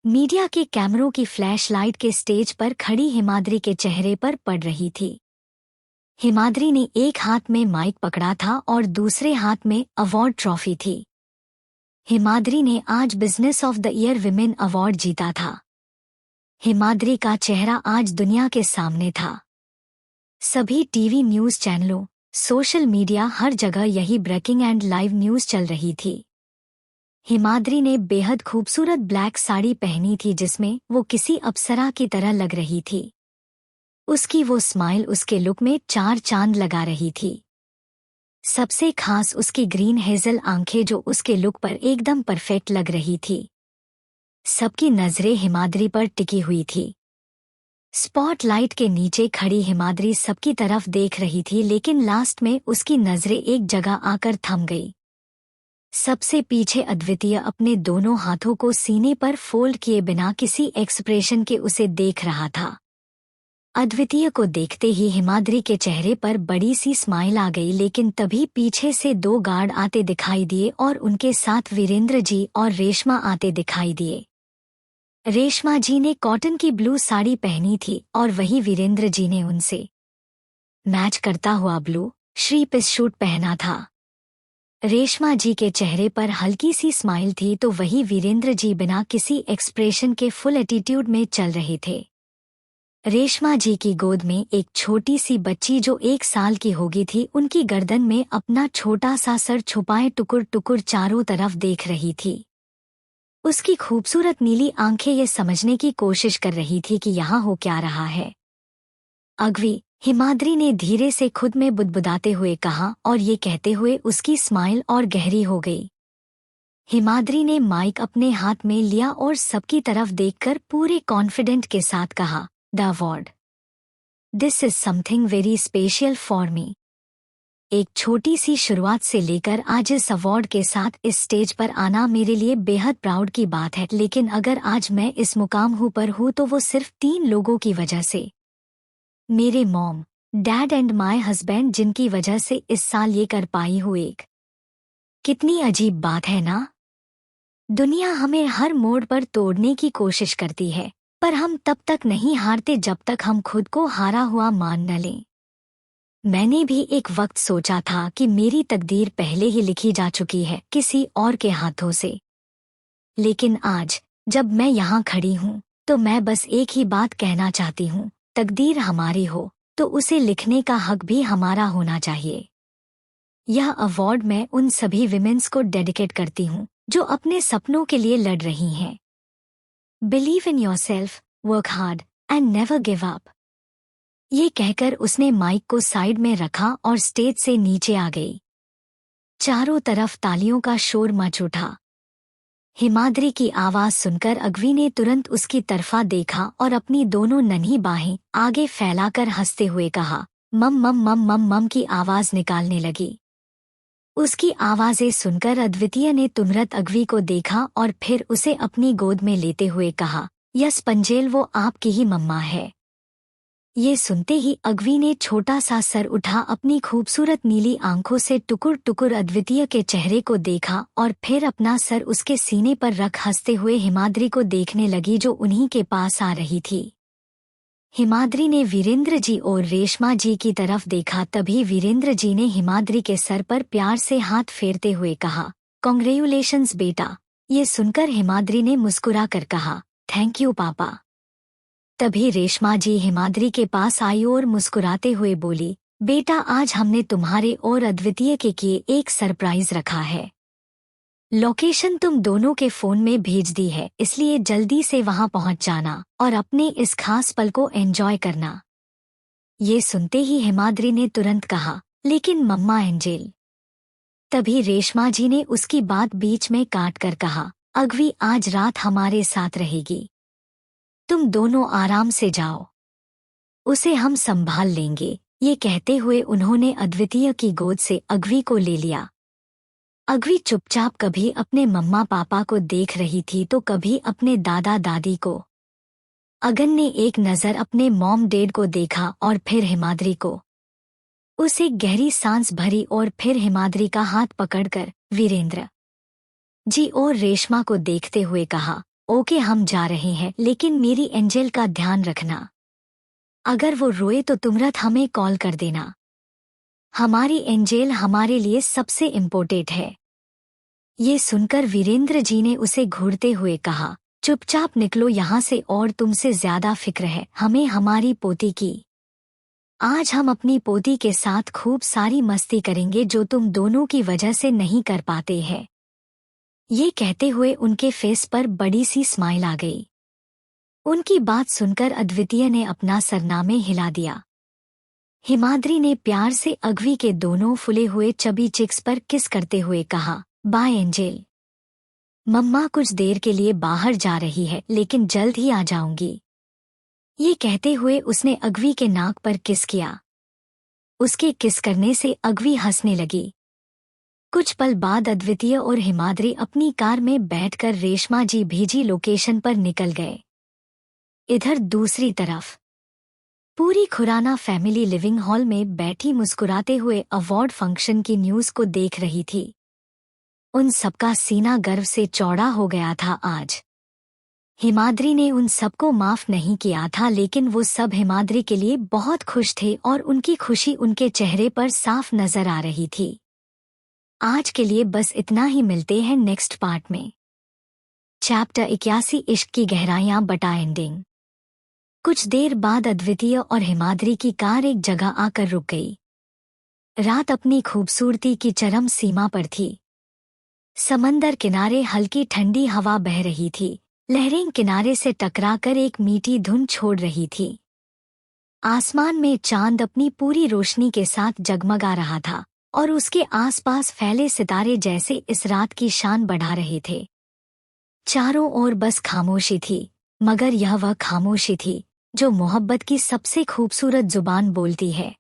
मीडिया के कैमरों की फ्लैश लाइट के स्टेज पर खड़ी हिमाद्री के चेहरे पर पड़ रही थी। हिमाद्री ने एक हाथ में माइक पकड़ा था और दूसरे हाथ में अवार्ड ट्रॉफी थी। हिमाद्री ने आज business of the year women award जीता था। हिमाद्री का चेहरा आज दुनिया के सामने था। सभी टीवी न्यूज चैनलों, सोशल मीडिया, हर जगह यही ब्रेकिंग एंड लाइव न्यूज चल रही थी। हिमाद्री ने बेहद खूबसूरत ब्लैक साड़ी पहनी थी जिसमें वो किसी अप्सरा की तरह लग रही थी। उसकी वो स्माइल उसके लुक में 4 चांद लगा रही थी। सबसे खास उसकी ग्रीन हेजल आंखें जो उसके लुक पर एकदम परफेक्ट लग रही थी। सबकी नजरें हिमाद्री पर टिकी हुई थी। स्पॉटलाइट के नीचे खड़ी हिमाद्री सबकी तरफ देख रही थी, लेकिन लास्ट में उसकी नजरें एक जगह आकर थम गई। सबसे पीछे अद्वितीय अपने दोनों हाथों को सीने पर फोल्ड किए बिना किसी एक्सप्रेशन के उसे देख रहा था। अद्वितीय को देखते ही हिमाद्री के चेहरे पर बड़ी सी स्माइल आ गई, लेकिन तभी पीछे से 2 गार्ड आते दिखाई दिए और उनके साथ वीरेंद्र जी और रेशमा आते दिखाई दिए। रेशमा जी ने कॉटन की ब्लू साड़ी पहनी थी और वही वीरेंद्र जी ने उनसे मैच करता हुआ ब्लू श्री पिस सूट पहना था। रेशमा जी के चेहरे पर हल्की सी स्माइल थी तो वही वीरेंद्र जी बिना किसी एक्सप्रेशन के फुल एटीट्यूड में चल रहे थे। रेशमा जी की गोद में एक छोटी सी बच्ची जो 1 साल की होगी थी, उनकी गर्दन में अपना छोटा सा सर छुपाए टुकुर टुकुर चारों तरफ देख रही थी। उसकी खूबसूरत नीली आंखें ये समझने की कोशिश कर रही थी कि यहाँ हो क्या रहा है। अगवी, हिमाद्री ने धीरे से खुद में बुदबुदाते हुए कहा, और ये कहते हुए उसकी स्माइल और गहरी हो गई। हिमाद्री ने माइक अपने हाथ में लिया और सबकी तरफ देखकर पूरे कॉन्फिडेंट के साथ कहा, the award, this is something very special for me. एक छोटी सी शुरुआत से लेकर आज इस अवार्ड के साथ इस स्टेज पर आना मेरे लिए बेहद प्राउड की बात है, लेकिन अगर आज मैं इस मुकाम पर हूँ तो वो सिर्फ 3 लोगों की वजह से। मेरे mom, dad and my husband, जिनकी वजह से इस साल ये कर पाई हूँ। एक कितनी अजीब बात है ना। दुनिया हमें हर मोड़ पर तोड़ने की कोशिश करती है, पर हम तब तक नहीं हारते जब तक हम खुद को हारा हुआ मान न लें। मैंने भी एक वक्त सोचा था कि मेरी तकदीर पहले ही लिखी जा चुकी है किसी और के हाथों से, लेकिन आज जब मैं यहाँ खड़ी हूँ तो मैं बस एक ही बात कहना चाहती हूँ, तकदीर हमारी हो तो उसे लिखने का हक भी हमारा होना चाहिए। यह अवार्ड मैं उन सभी विमेंस को डेडिकेट करती हूँ जो अपने सपनों के लिए लड़ रही हैं। Believe in yourself, work hard and never give up. ये कहकर उसने माइक को साइड में रखा और स्टेज से नीचे आ गई। चारों तरफ तालियों का शोर मच उठा। हिमाद्री की आवाज सुनकर अगवी ने तुरंत उसकी तरफा देखा और अपनी दोनों नन्ही बाहें आगे फैलाकर हंसते हुए कहा, मम मम मम मम मम की आवाज निकालने लगी। उसकी आवाजें सुनकर अद्वितीय ने तुरंत अगवी को देखा और फिर उसे अपनी गोद में लेते हुए कहा, यस पंजेल, वो आपकी ही मम्मा है। ये सुनते ही अगवी ने छोटा सा सर उठा, अपनी खूबसूरत नीली आंखों से टुकुर टुकुर अद्वितीय के चेहरे को देखा और फिर अपना सर उसके सीने पर रख हंसते हुए हिमाद्री को देखने लगी जो उन्हीं के पास आ रही थी। हिमाद्री ने वीरेंद्र जी और रेशमा जी की तरफ देखा, तभी वीरेंद्र जी ने हिमाद्री के सर पर प्यार से हाथ फेरते हुए कहा, कॉन्ग्रेचुलेशंस बेटा। ये सुनकर हिमाद्री ने मुस्कुरा कर कहा, थैंक यू पापा। तभी रेशमा जी हिमाद्री के पास आई और मुस्कुराते हुए बोली, बेटा आज हमने तुम्हारे और अद्वितीय के लिए एक सरप्राइज रखा है। लोकेशन तुम दोनों के फोन में भेज दी है, इसलिए जल्दी से वहां पहुंच जाना और अपने इस खास पल को एंजॉय करना। ये सुनते ही हिमाद्री ने तुरंत कहा, लेकिन मम्मा एंजेल। तभी रेशमा जी ने उसकी बात बीच में काट कर कहा, अगवी आज रात हमारे साथ रहेगी, तुम दोनों आराम से जाओ, उसे हम संभाल लेंगे। ये कहते हुए उन्होंने अद्वितीय की गोद से अगवी को ले लिया। अगवी चुपचाप कभी अपने मम्मा पापा को देख रही थी तो कभी अपने दादा दादी को। अगन ने एक नज़र अपने मॉम डैड को देखा और फिर हिमाद्री को। उसे गहरी सांस भरी और फिर हिमाद्री का हाथ पकड़कर वीरेंद्र जी और रेशमा को देखते हुए कहा, ओके हम जा रहे हैं, लेकिन मेरी एंजेल का ध्यान रखना। अगर वो रोए तो तुरंत हमें कॉल कर देना। हमारी एंजेल हमारे लिए सबसे इम्पोर्टेंट है। ये सुनकर वीरेंद्र जी ने उसे घूरते हुए कहा, चुपचाप निकलो यहाँ से, और तुमसे ज्यादा फिक्र है हमें हमारी पोती की। आज हम अपनी पोती के साथ खूब सारी मस्ती करेंगे जो तुम दोनों की वजह से नहीं कर पाते हैं। ये कहते हुए उनके फेस पर बड़ी सी स्माइल आ गई। उनकी बात सुनकर अद्वितीय ने अपना सरनामे हिला दिया। हिमाद्री ने प्यार से अघवी के दोनों फुले हुए चबी चिक्स पर किस करते हुए कहा, बाय एंजेल। मम्मा कुछ देर के लिए बाहर जा रही है लेकिन जल्द ही आ जाऊंगी। ये कहते हुए उसने अघवी के नाक पर किस किया। उसके किस करने से अघवी हंसने लगी। कुछ पल बाद अद्वितीय और हिमाद्री अपनी कार में बैठकर रेशमा जी भेजी लोकेशन पर निकल गए। इधर दूसरी तरफ पूरी खुराना फैमिली लिविंग हॉल में बैठी मुस्कुराते हुए अवार्ड फंक्शन की न्यूज को देख रही थी। उन सबका सीना गर्व से चौड़ा हो गया था आज। हिमाद्री ने उन सबको माफ नहीं किया था लेकिन वो सब हिमाद्री के लिए बहुत खुश थे और उनकी खुशी उनके चेहरे पर साफ नजर आ रही थी। आज के लिए बस इतना ही, मिलते हैं नेक्स्ट पार्ट में। चैप्टर 81 इश्क की गहराइयां बटा एंडिंग। कुछ देर बाद अद्वितीय और हिमाद्री की कार एक जगह आकर रुक गई। रात अपनी खूबसूरती की चरम सीमा पर थी। समंदर किनारे हल्की ठंडी हवा बह रही थी। लहरें किनारे से टकराकर एक मीठी धुन छोड़ रही थी। आसमान में चांद अपनी पूरी रोशनी के साथ जगमगा रहा था और उसके आसपास फैले सितारे जैसे इस रात की शान बढ़ा रहे थे। चारों ओर बस खामोशी थी, मगर यह वह खामोशी थी जो मोहब्बत की सबसे खूबसूरत जुबान बोलती है।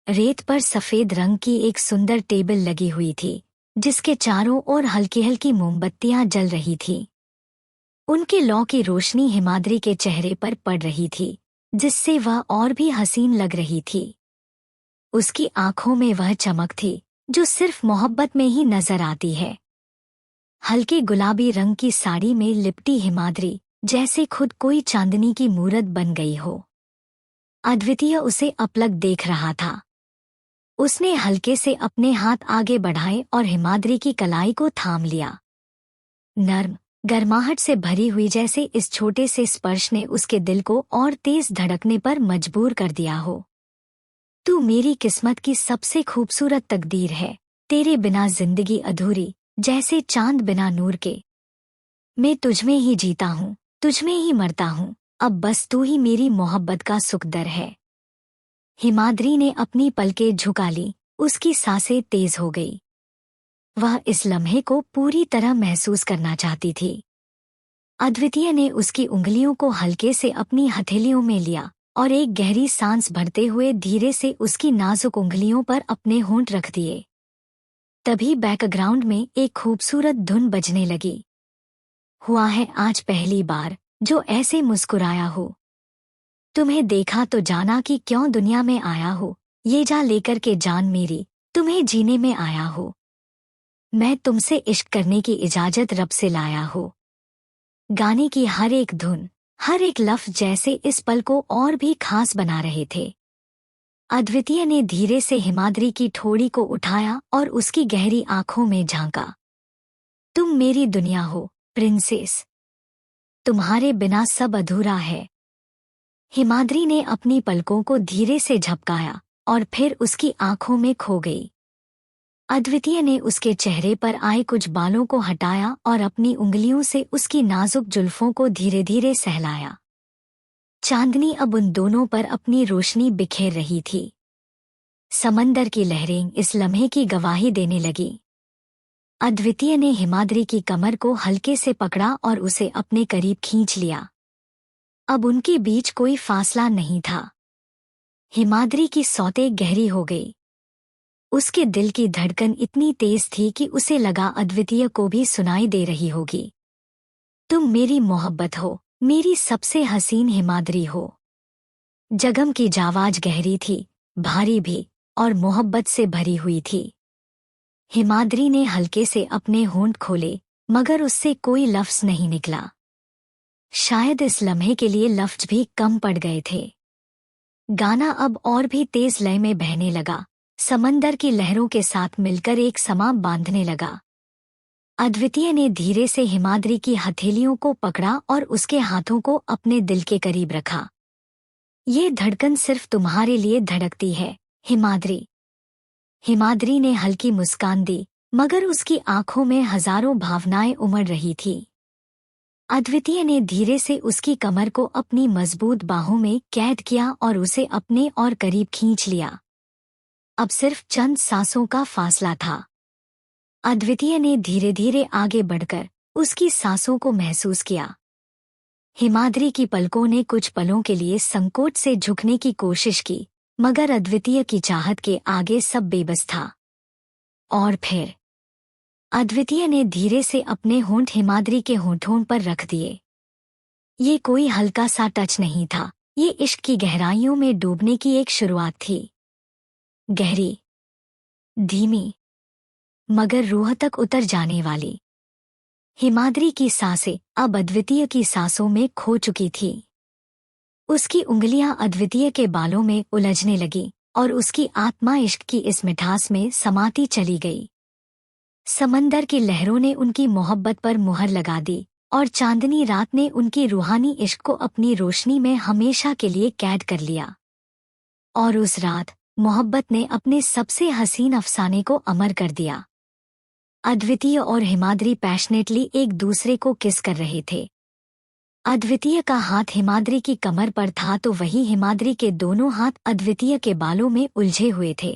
रेत पर सफेद रंग की एक सुंदर टेबल लगी हुई थी जिसके चारों ओर हल्की हल्की मोमबत्तियां जल रही थीं। उनके लौ की रोशनी हिमाद्री के चेहरे पर पड़ रही थी जिससे वह और भी हसीन लग रही थी। उसकी आंखों में वह चमक थी जो सिर्फ मोहब्बत में ही नजर आती है। हल्के गुलाबी रंग की साड़ी में लिपटी हिमाद्री जैसे खुद कोई चांदनी की मूरत बन गई हो। अद्वितीय उसे अपलक देख रहा था। उसने हल्के से अपने हाथ आगे बढ़ाए और हिमाद्री की कलाई को थाम लिया। नर्म गर्माहट से भरी हुई जैसे इस छोटे से स्पर्श ने उसके दिल को और तेज धड़कने पर मजबूर कर दिया हो। तू मेरी किस्मत की सबसे खूबसूरत तकदीर है। तेरे बिना जिंदगी अधूरी, जैसे चांद बिना नूर के। मैं तुझमें ही जीता हूँ, तुझमें ही मरता हूँ। अब बस तू ही मेरी मोहब्बत का सुखदर है। हिमाद्री ने अपनी पलकें झुका ली। उसकी सांसें तेज हो गई। वह इस लम्हे को पूरी तरह महसूस करना चाहती थी। अद्वितीय ने उसकी उंगलियों को हल्के से अपनी हथेलियों में लिया और एक गहरी सांस भरते हुए धीरे से उसकी नाजुक उंगलियों पर अपने होंठ रख दिए। तभी बैकग्राउंड में एक खूबसूरत धुन बजने लगी। हुआ है आज पहली बार जो ऐसे मुस्कुराया हो। तुम्हें देखा तो जाना कि क्यों दुनिया में आया हो। ये जा लेकर के जान मेरी, तुम्हें जीने में आया हो। मैं तुमसे इश्क करने की इजाजत रब से लाया हो। गाने की हर एक धुन, हर एक लफ्ज जैसे इस पल को और भी खास बना रहे थे। अद्वितीय ने धीरे से हिमाद्री की ठोड़ी को उठाया और उसकी गहरी आंखों में झांका। तुम मेरी दुनिया हो प्रिंसेस, तुम्हारे बिना सब अधूरा है। हिमाद्री ने अपनी पलकों को धीरे से झपकाया और फिर उसकी आंखों में खो गई। अद्वितीय ने उसके चेहरे पर आए कुछ बालों को हटाया और अपनी उंगलियों से उसकी नाजुक जुल्फों को धीरे धीरे सहलाया। चांदनी अब उन दोनों पर अपनी रोशनी बिखेर रही थी। समंदर की लहरें इस लम्हे की गवाही देने लगी। अद्वितीय ने हिमाद्री की कमर को हल्के से पकड़ा और उसे अपने करीब खींच लिया। अब उनके बीच कोई फासला नहीं था। हिमाद्री की सौतें गहरी हो गई। उसके दिल की धड़कन इतनी तेज थी कि उसे लगा अद्वितीय को भी सुनाई दे रही होगी। तुम मेरी मोहब्बत हो, मेरी सबसे हसीन हिमाद्री हो। जगम की आवाज गहरी थी, भारी भी और मोहब्बत से भरी हुई थी। हिमाद्री ने हल्के से अपने होंठ खोले मगर उससे कोई लफ्ज नहीं निकला। शायद इस लम्हे के लिए लफ्ज भी कम पड़ गए थे। गाना अब और भी तेज लय में बहने लगा। समंदर की लहरों के साथ मिलकर एक समा बांधने लगा। अद्वितीय ने धीरे से हिमाद्री की हथेलियों को पकड़ा और उसके हाथों को अपने दिल के करीब रखा। ये धड़कन सिर्फ तुम्हारे लिए धड़कती है हिमाद्री। हिमाद्री ने हल्की मुस्कान दी मगर उसकी आंखों में हजारों भावनाएं उमड़ रही थी। अद्वितीय ने धीरे से उसकी कमर को अपनी मजबूत बाहों में कैद किया और उसे अपने और करीब खींच लिया। अब सिर्फ चंद सांसों का फासला था। अद्वितीय ने धीरे धीरे आगे बढ़कर उसकी सांसों को महसूस किया। हिमाद्री की पलकों ने कुछ पलों के लिए संकोच से झुकने की कोशिश की, मगर अद्वितीय की चाहत के आगे सब बेबस था। और फिर अद्वितीय ने धीरे से अपने होंठ हिमाद्री के होठों पर रख दिए। ये कोई हल्का सा टच नहीं था, ये इश्क की गहराइयों में डूबने की एक शुरुआत थी। गहरी, धीमी, मगर रूह तक उतर जाने वाली। हिमाद्री की सांसें अब अद्वितीय की सांसों में खो चुकी थी। उसकी उंगलियां अद्वितीय के बालों में उलझने लगी और उसकी आत्मा इश्क की इस मिठास में समाती चली गई। समंदर की लहरों ने उनकी मोहब्बत पर मुहर लगा दी और चांदनी रात ने उनकी रूहानी इश्क को अपनी रोशनी में हमेशा के लिए कैद कर लिया। और उस रात मोहब्बत ने अपने सबसे हसीन अफसाने को अमर कर दिया। अद्वितीय और हिमाद्री पैशनेटली एक दूसरे को किस कर रहे थे। अद्वितीय का हाथ हिमाद्री की कमर पर था तो वही हिमाद्री के दोनों हाथ अद्वितीय के बालों में उलझे हुए थे।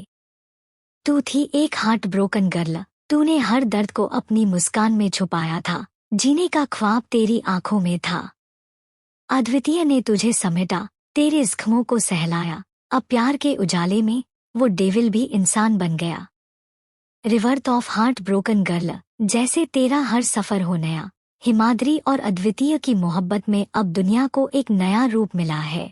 तू थी एक हार्ट ब्रोकन गर्ल, तूने हर दर्द को अपनी मुस्कान में छुपाया था, जीने का ख्वाब तेरी आंखों में था। अद्वितीय ने तुझे समेटा, तेरे जख्मों को सहलाया, अब प्यार के उजाले में वो डेविल भी इंसान बन गया। रिवर्थ ऑफ हार्ट ब्रोकन गर्ल, जैसे तेरा हर सफर हो नया। हिमाद्री और अद्वितीय की मोहब्बत में अब दुनिया को एक नया रूप मिला है।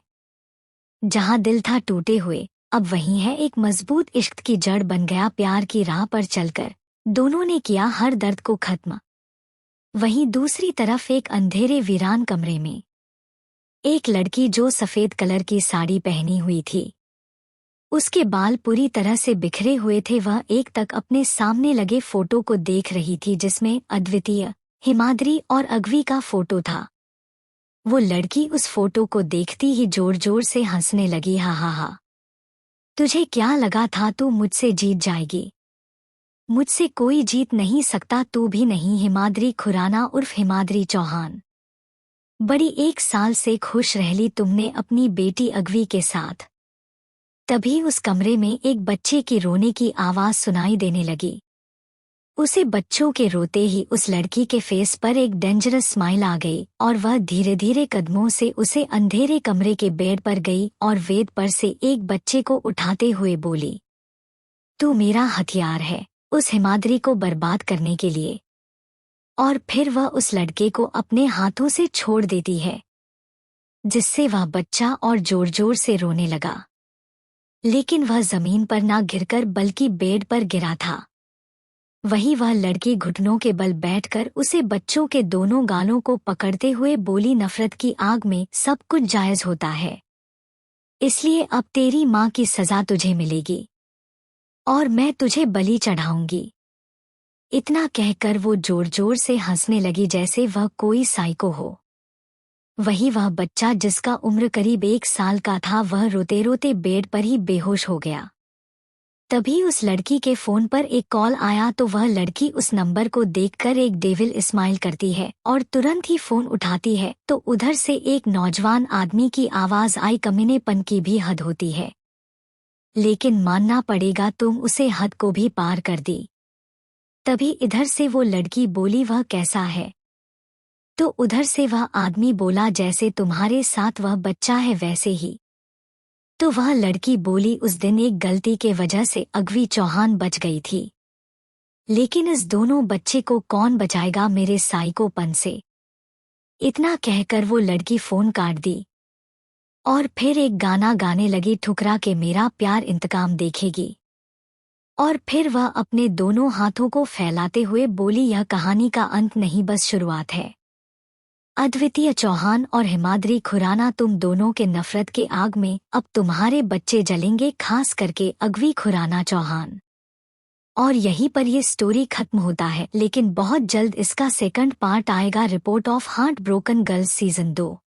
जहां दिल था टूटे हुए, अब वहीं है एक मजबूत इश्क की जड़ बन गया। प्यार की राह पर चलकर दोनों ने किया हर दर्द को खत्म। वहीं दूसरी तरफ एक अंधेरे वीरान कमरे में एक लड़की जो सफेद कलर की साड़ी पहनी हुई थी, उसके बाल पूरी तरह से बिखरे हुए थे। वह एक तक अपने सामने लगे फोटो को देख रही थी जिसमें अद्वितीय, हिमाद्री और अगवी का फोटो था। वो लड़की उस फोटो को देखती ही जोर जोर से हंसने लगी। हा हा हा, तुझे क्या लगा था तू मुझसे जीत जाएगी? मुझसे कोई जीत नहीं सकता, तू भी नहीं। हिमाद्री खुराना उर्फ हिमाद्री चौहान। बड़ी 1 साल से खुश रह ली तुमने अपनी बेटी अगवी के साथ। तभी उस कमरे में एक बच्चे की रोने की आवाज सुनाई देने लगी। उसे बच्चों के रोते ही उस लड़की के फेस पर एक डेंजरस स्माइल आ गई और वह धीरे धीरे कदमों से उसे अंधेरे कमरे के बेड पर गई और वेद पर से एक बच्चे को उठाते हुए बोली, तू मेरा हथियार है उस हिमाद्री को बर्बाद करने के लिए। और फिर वह उस लड़के को अपने हाथों से छोड़ देती है, जिससे वह बच्चा और जोर जोर से रोने लगा। लेकिन वह जमीन पर ना गिरकर बल्कि बेड पर गिरा था। वही वह लड़की घुटनों के बल बैठकर उसे बच्चों के दोनों गालों को पकड़ते हुए बोली, नफरत की आग में सब कुछ जायज होता है, इसलिए अब तेरी माँ की सजा तुझे मिलेगी और मैं तुझे बलि चढ़ाऊंगी। इतना कहकर वो जोर जोर से हंसने लगी जैसे वह कोई साइको हो। वही वह बच्चा जिसका उम्र करीब 1 साल का था, वह रोते रोते बेड पर ही बेहोश हो गया। तभी उस लड़की के फोन पर एक कॉल आया तो वह लड़की उस नंबर को देखकर एक डेविल स्माइल करती है और तुरंत ही फोन उठाती है तो उधर से एक नौजवान आदमी की आवाज आई, कमीनेपन की भी हद होती है, लेकिन मानना पड़ेगा तुम उसे हद को भी पार कर दी। तभी इधर से वो लड़की बोली, वह कैसा है? तो उधर से वह आदमी बोला, जैसे तुम्हारे साथ वह बच्चा है वैसे ही। तो वह लड़की बोली, उस दिन एक गलती के वजह से अगवी चौहान बच गई थी, लेकिन इस दोनों बच्चे को कौन बचाएगा मेरे साइकोपन से। इतना कहकर वो लड़की फोन काट दी और फिर एक गाना गाने लगी, ठुकरा के मेरा प्यार इंतकाम देखेगी। और फिर वह अपने दोनों हाथों को फैलाते हुए बोली, यह कहानी का अंत नहीं, बस शुरुआत है। अद्वितीय चौहान और हिमाद्री खुराना, तुम दोनों के नफरत के आग में अब तुम्हारे बच्चे जलेंगे, खास करके अगवी खुराना चौहान। और यहीं पर ये स्टोरी खत्म होता है, लेकिन बहुत जल्द इसका 2nd पार्ट आएगा, report of heart broken girls season 2।